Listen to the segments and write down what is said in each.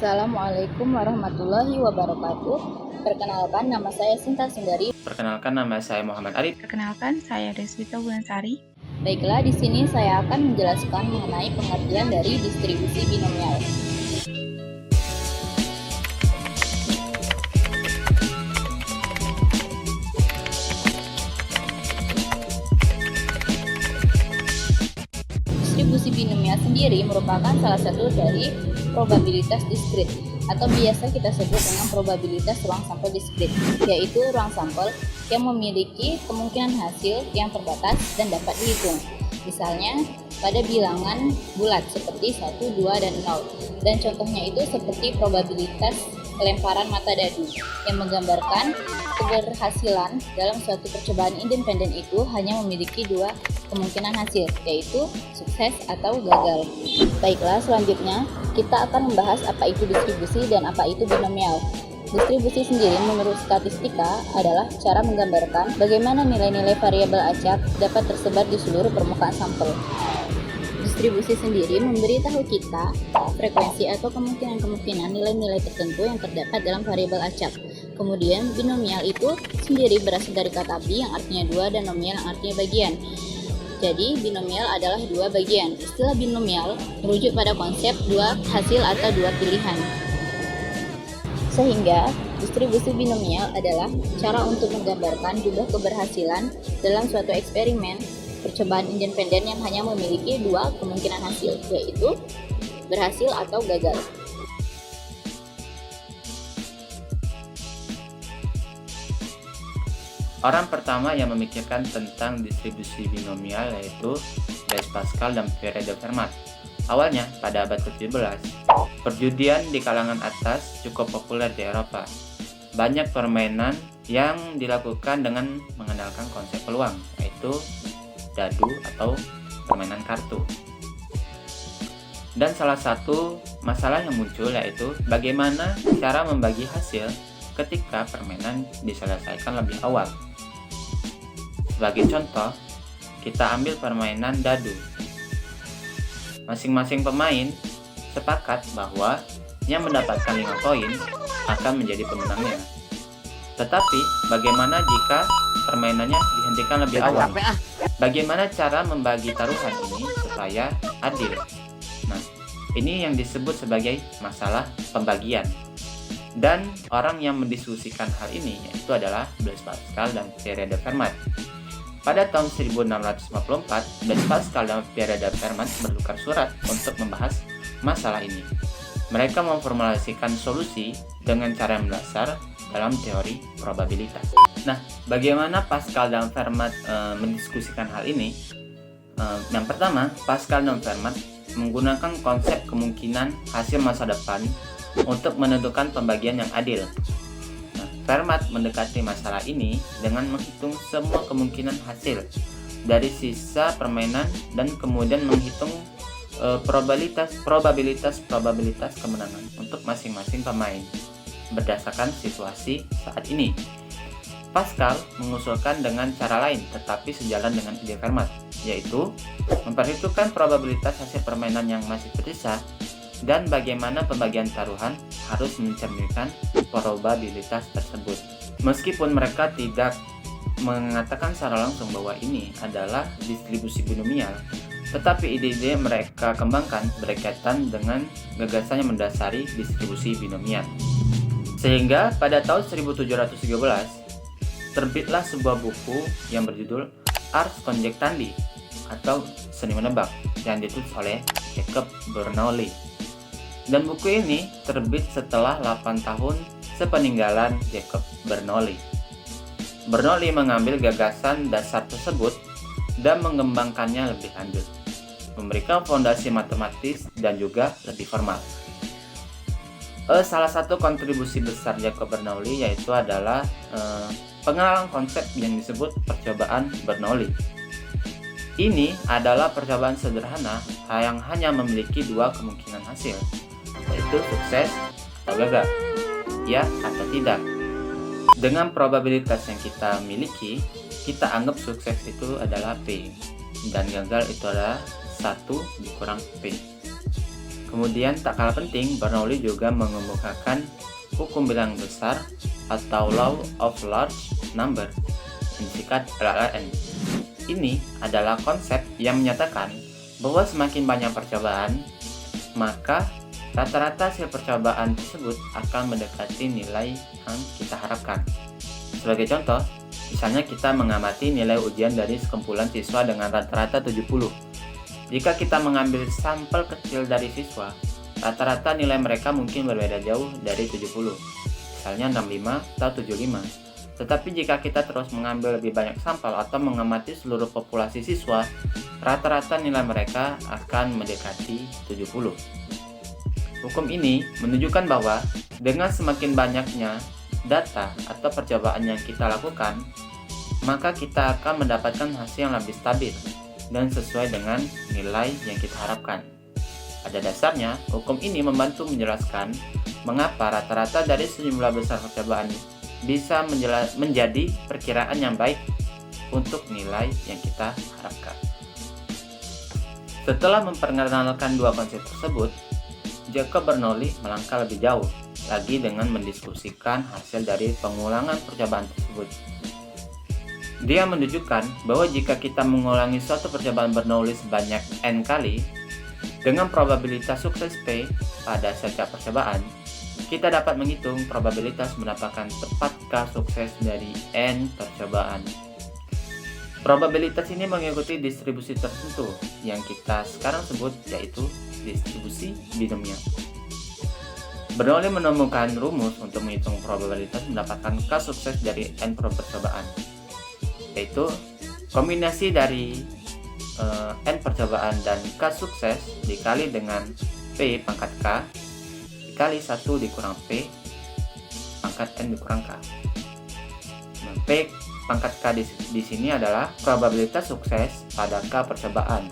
Assalamualaikum warahmatullahi wabarakatuh. Perkenalkan, nama saya Sinta Sundari. Perkenalkan, nama saya Muhammad Arif. Perkenalkan, saya Deswita Wulansari. Baiklah, di sini saya akan menjelaskan mengenai pengertian dari distribusi binomial. Distribusi binomial sendiri merupakan salah satu dari probabilitas diskrit atau biasa kita sebut dengan probabilitas ruang sampel diskrit, yaitu ruang sampel yang memiliki kemungkinan hasil yang terbatas dan dapat dihitung. Misalnya pada bilangan bulat seperti 1, 2, dan 0. Dan contohnya itu seperti probabilitas pelemparan mata dadu yang menggambarkan keberhasilan dalam suatu percobaan independen itu hanya memiliki dua kemungkinan hasil, yaitu sukses atau gagal. Baiklah, selanjutnya kita akan membahas apa itu distribusi dan apa itu binomial. Distribusi sendiri menurut statistika adalah cara menggambarkan bagaimana nilai-nilai variabel acak dapat tersebar di seluruh permukaan sampel. Distribusi sendiri memberitahu kita frekuensi atau kemungkinan-kemungkinan nilai-nilai tertentu yang terdapat dalam variabel acak. Kemudian binomial itu sendiri berasal dari kata bi yang artinya dua dan nomial yang artinya bagian. Jadi binomial adalah dua bagian. Istilah binomial merujuk pada konsep dua hasil atau dua pilihan. Sehingga distribusi binomial adalah cara untuk menggambarkan jumlah keberhasilan dalam suatu eksperimen percobaan independen yang hanya memiliki dua kemungkinan hasil, yaitu berhasil atau gagal. Orang pertama yang memikirkan tentang distribusi binomial yaitu Blaise Pascal dan Pierre de Fermat. Awalnya pada abad ke-17, perjudian di kalangan atas cukup populer di Eropa. Banyak permainan yang dilakukan dengan mengandalkan konsep peluang, yaitu dadu atau permainan kartu. Dan salah satu masalah yang muncul yaitu bagaimana cara membagi hasil ketika permainan diselesaikan lebih awal. Sebagai contoh, kita ambil permainan dadu. Masing-masing pemain sepakat bahwa yang mendapatkan 5 poin akan menjadi pemenangnya. Tetapi bagaimana jika permainannya dihentikan lebih awal? Bagaimana cara membagi taruhan ini supaya adil? Nah, ini yang disebut sebagai masalah pembagian. Dan orang yang mendiskusikan hal ini yaitu adalah Blaise Pascal dan Pierre de Fermat. Pada tahun 1654, Blaise Pascal dan Pierre de Fermat bertukar surat untuk membahas masalah ini. Mereka memformulasikan solusi dengan cara yang mendasar dalam teori probabilitas. Nah, bagaimana Pascal dan Fermat mendiskusikan hal ini? Yang pertama, Pascal dan Fermat menggunakan konsep kemungkinan hasil masa depan untuk menentukan pembagian yang adil. Fermat mendekati masalah ini dengan menghitung semua kemungkinan hasil dari sisa permainan dan kemudian menghitung probabilitas kemenangan untuk masing-masing pemain berdasarkan situasi saat ini. Pascal mengusulkan dengan cara lain tetapi sejalan dengan ide Fermat, yaitu memperhitungkan probabilitas hasil permainan yang masih tersisa dan bagaimana pembagian taruhan harus mencerminkan probabilitas tersebut. Meskipun mereka tidak mengatakan secara langsung bahwa ini adalah distribusi binomial, tetapi ide-ide mereka kembangkan berkaitan dengan gagasan yang mendasari distribusi binomial. Sehingga pada tahun 1713 terbitlah sebuah buku yang berjudul Ars Conjectandi atau Seni Menebak yang ditulis oleh Jacob Bernoulli. Dan buku ini terbit setelah 8 tahun sepeninggalan Jacob Bernoulli. Bernoulli mengambil gagasan dasar tersebut dan mengembangkannya lebih lanjut, memberikan fondasi matematis dan juga lebih formal. Salah satu kontribusi besar Jacob Bernoulli yaitu adalah pengenalan konsep yang disebut percobaan Bernoulli. Ini adalah percobaan sederhana yang hanya memiliki dua kemungkinan hasil, yaitu sukses atau gagal, ya atau tidak. Dengan probabilitas yang kita miliki, kita anggap sukses itu adalah P dan gagal itu adalah 1 dikurang P. Kemudian tak kalah penting, Bernoulli juga mengemukakan hukum bilangan besar atau Law of Large Number, disingkat LLN. Ini adalah konsep yang menyatakan bahwa semakin banyak percobaan, maka rata-rata hasil percobaan tersebut akan mendekati nilai yang kita harapkan. Sebagai contoh, misalnya kita mengamati nilai ujian dari sekumpulan siswa dengan rata-rata 70. Jika kita mengambil sampel kecil dari siswa, rata-rata nilai mereka mungkin berbeda jauh dari 70, misalnya 65 atau 75. Tetapi jika kita terus mengambil lebih banyak sampel atau mengamati seluruh populasi siswa, rata-rata nilai mereka akan mendekati 70. Hukum ini menunjukkan bahwa dengan semakin banyaknya data atau percobaan yang kita lakukan, maka kita akan mendapatkan hasil yang lebih stabil dan sesuai dengan nilai yang kita harapkan. Pada dasarnya, hukum ini membantu menjelaskan mengapa rata-rata dari sejumlah besar percobaan bisa menjadi perkiraan yang baik untuk nilai yang kita harapkan. Setelah memperkenalkan dua konsep tersebut, Jacob Bernoulli melangkah lebih jauh lagi dengan mendiskusikan hasil dari pengulangan percobaan tersebut. Dia menunjukkan bahwa jika kita mengulangi suatu percobaan Bernoulli sebanyak n kali, dengan probabilitas sukses P pada setiap percobaan, kita dapat menghitung probabilitas mendapatkan tepat K sukses dari n percobaan. Probabilitas ini mengikuti distribusi tertentu yang kita sekarang sebut yaitu distribusi binomial. Bernoulli menemukan rumus untuk menghitung probabilitas mendapatkan K sukses dari n percobaan, yaitu kombinasi dari n percobaan dan K sukses dikali dengan P pangkat K dikali 1 dikurang P pangkat n dikurang K. Nah, P pangkat K di sini adalah probabilitas sukses pada K percobaan,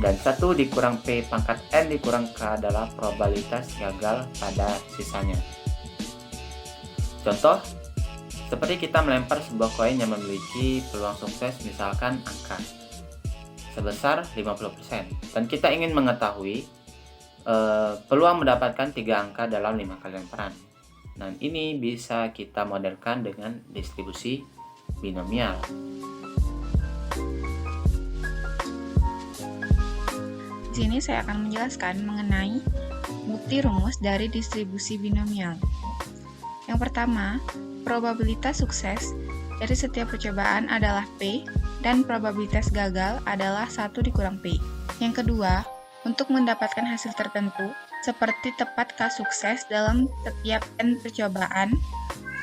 dan 1 dikurang P pangkat n dikurang K adalah probabilitas gagal pada sisanya. Contoh, seperti kita melempar sebuah koin yang memiliki peluang sukses misalkan angka sebesar 50%, dan kita ingin mengetahui peluang mendapatkan 3 angka dalam 5 kali lemparan. Dan ini bisa kita modelkan dengan distribusi binomial. Di sini saya akan menjelaskan mengenai bukti rumus dari distribusi binomial. Yang pertama, probabilitas sukses dari setiap percobaan adalah P dan probabilitas gagal adalah 1 dikurang P. Yang kedua, untuk mendapatkan hasil tertentu seperti tepat K sukses dalam setiap n percobaan,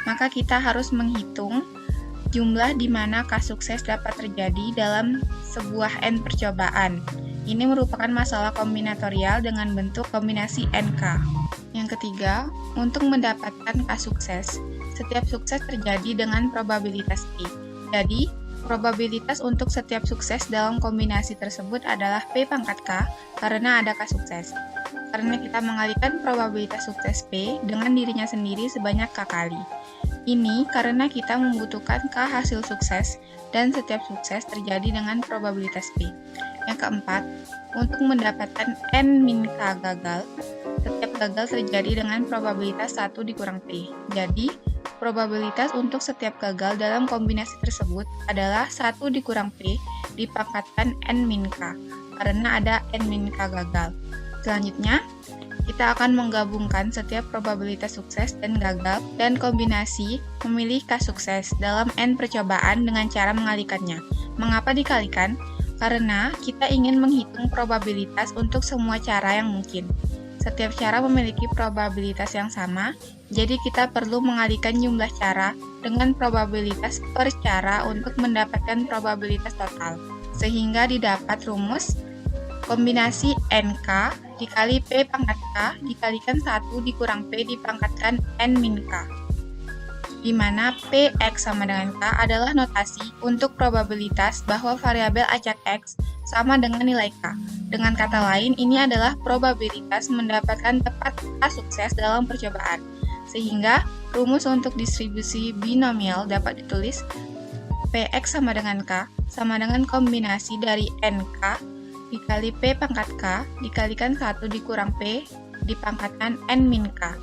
maka kita harus menghitung jumlah di mana K sukses dapat terjadi dalam sebuah n percobaan. Ini merupakan masalah kombinatorial dengan bentuk kombinasi NK. Yang ketiga, untuk mendapatkan K sukses, setiap sukses terjadi dengan probabilitas P. Jadi, probabilitas untuk setiap sukses dalam kombinasi tersebut adalah P pangkat K karena ada K sukses. Karena kita mengalihkan probabilitas sukses P dengan dirinya sendiri sebanyak K kali. Ini karena kita membutuhkan K hasil sukses dan setiap sukses terjadi dengan probabilitas P. Yang keempat, untuk mendapatkan n-K gagal, setiap gagal terjadi dengan probabilitas 1 dikurang P. Jadi, probabilitas untuk setiap gagal dalam kombinasi tersebut adalah 1 dikurang P dipangkatkan n-K, karena ada n-K gagal. Selanjutnya, kita akan menggabungkan setiap probabilitas sukses dan gagal dan kombinasi memilih K sukses dalam n percobaan dengan cara mengalihkannya. Mengapa dikalikan? Karena kita ingin menghitung probabilitas untuk semua cara yang mungkin. Setiap cara memiliki probabilitas yang sama, jadi kita perlu mengalihkan jumlah cara dengan probabilitas per cara untuk mendapatkan probabilitas total. Sehingga didapat rumus kombinasi NK dikali P pangkat K dikalikan 1 dikurang P dipangkatkan n-K, di mana Px sama dengan K adalah notasi untuk probabilitas bahwa variabel acak X sama dengan nilai K. Dengan kata lain, ini adalah probabilitas mendapatkan tepat K sukses dalam percobaan. Sehingga, rumus untuk distribusi binomial dapat ditulis Px sama dengan K sama dengan kombinasi dari NK dikali P pangkat K dikalikan 1 dikurang P dipangkatkan N min K.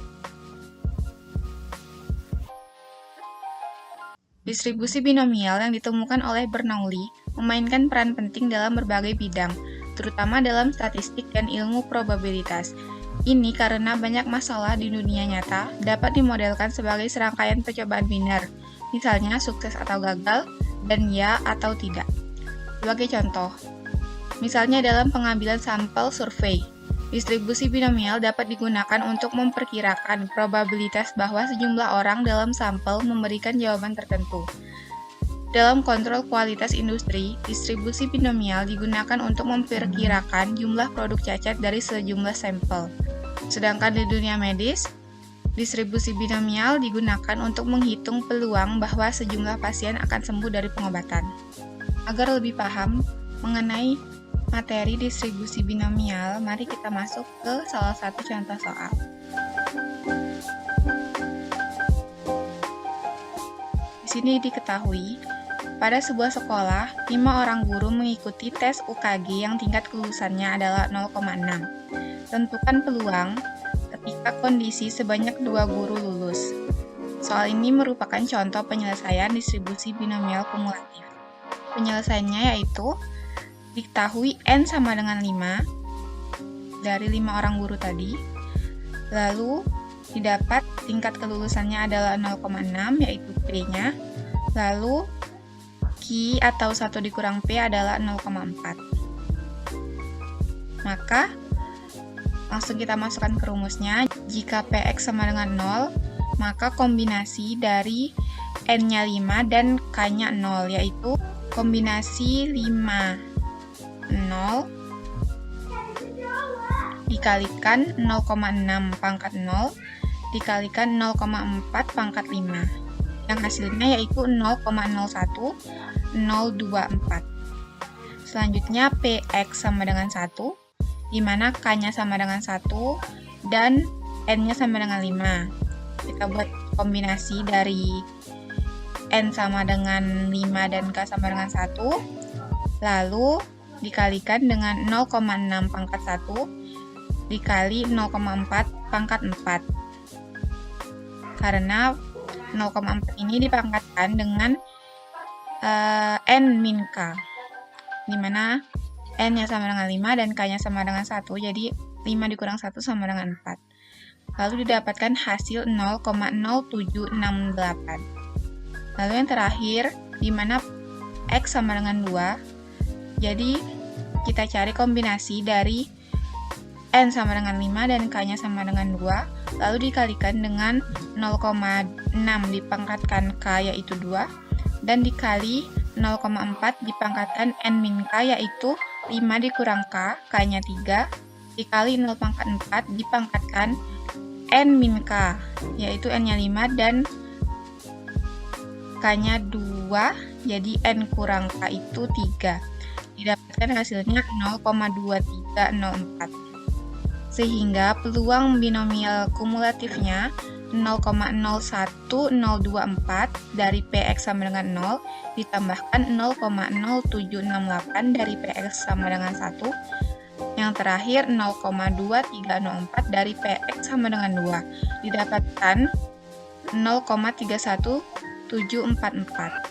Distribusi binomial yang ditemukan oleh Bernoulli memainkan peran penting dalam berbagai bidang, terutama dalam statistik dan ilmu probabilitas. Ini karena banyak masalah di dunia nyata dapat dimodelkan sebagai serangkaian percobaan biner, misalnya sukses atau gagal, dan ya atau tidak. Sebagai contoh, misalnya dalam pengambilan sampel survei, distribusi binomial dapat digunakan untuk memperkirakan probabilitas bahwa sejumlah orang dalam sampel memberikan jawaban tertentu. Dalam kontrol kualitas industri, distribusi binomial digunakan untuk memperkirakan jumlah produk cacat dari sejumlah sampel. Sedangkan di dunia medis, distribusi binomial digunakan untuk menghitung peluang bahwa sejumlah pasien akan sembuh dari pengobatan. Agar lebih paham mengenai materi distribusi binomial, mari kita masuk ke salah satu contoh soal. Di sini diketahui, pada sebuah sekolah, 5 orang guru mengikuti tes UKG yang tingkat kelulusannya adalah 0,6. Tentukan peluang ketika kondisi sebanyak 2 guru lulus. Soal ini merupakan contoh penyelesaian distribusi binomial kumulatif. Penyelesaiannya yaitu diketahui N sama dengan 5 dari 5 orang guru tadi, lalu didapat tingkat kelulusannya adalah 0,6 yaitu P-nya, lalu Q atau 1 dikurang P adalah 0,4. Maka langsung kita masukkan ke rumusnya. Jika Px sama dengan 0, maka kombinasi dari N-nya 5 dan K-nya 0, yaitu kombinasi 5, 0 dikalikan 0,6 pangkat 0 dikalikan 0,4 pangkat 5. Yang hasilnya yaitu 0,01024. Selanjutnya Px sama dengan 1, di mana K-nya sama dengan 1 dan N-nya sama dengan 5. Kita buat kombinasi dari N sama dengan 5 dan K sama dengan 1, lalu dikalikan dengan 0,6 pangkat 1 dikali 0,4 pangkat 4. Karena 0,4 ini dipangkatkan dengan N min K, di mana N-nya sama dengan 5 dan K-nya sama dengan 1, jadi 5 dikurang 1 sama dengan 4. Lalu didapatkan hasil 0,0768. Lalu yang terakhir, di mana X sama dengan 2, jadi kita cari kombinasi dari N sama dengan 5 dan K-nya sama dengan 2, lalu dikalikan dengan 0,6 dipangkatkan K yaitu 2, dan dikali 0,4 dipangkatkan N min K yaitu 5 dikurang K, K-nya 3, dikali 0,4 dipangkatkan N min K, yaitu N-nya 5 dan K-nya 2, jadi N kurang K itu 3. Didapatkan hasilnya 0,2304. Sehingga peluang binomial kumulatifnya 0,01024 dari Px sama dengan 0 ditambahkan 0,0768 dari Px sama dengan 1. Yang terakhir 0,2304 dari Px sama dengan 2 didapatkan 0,31744.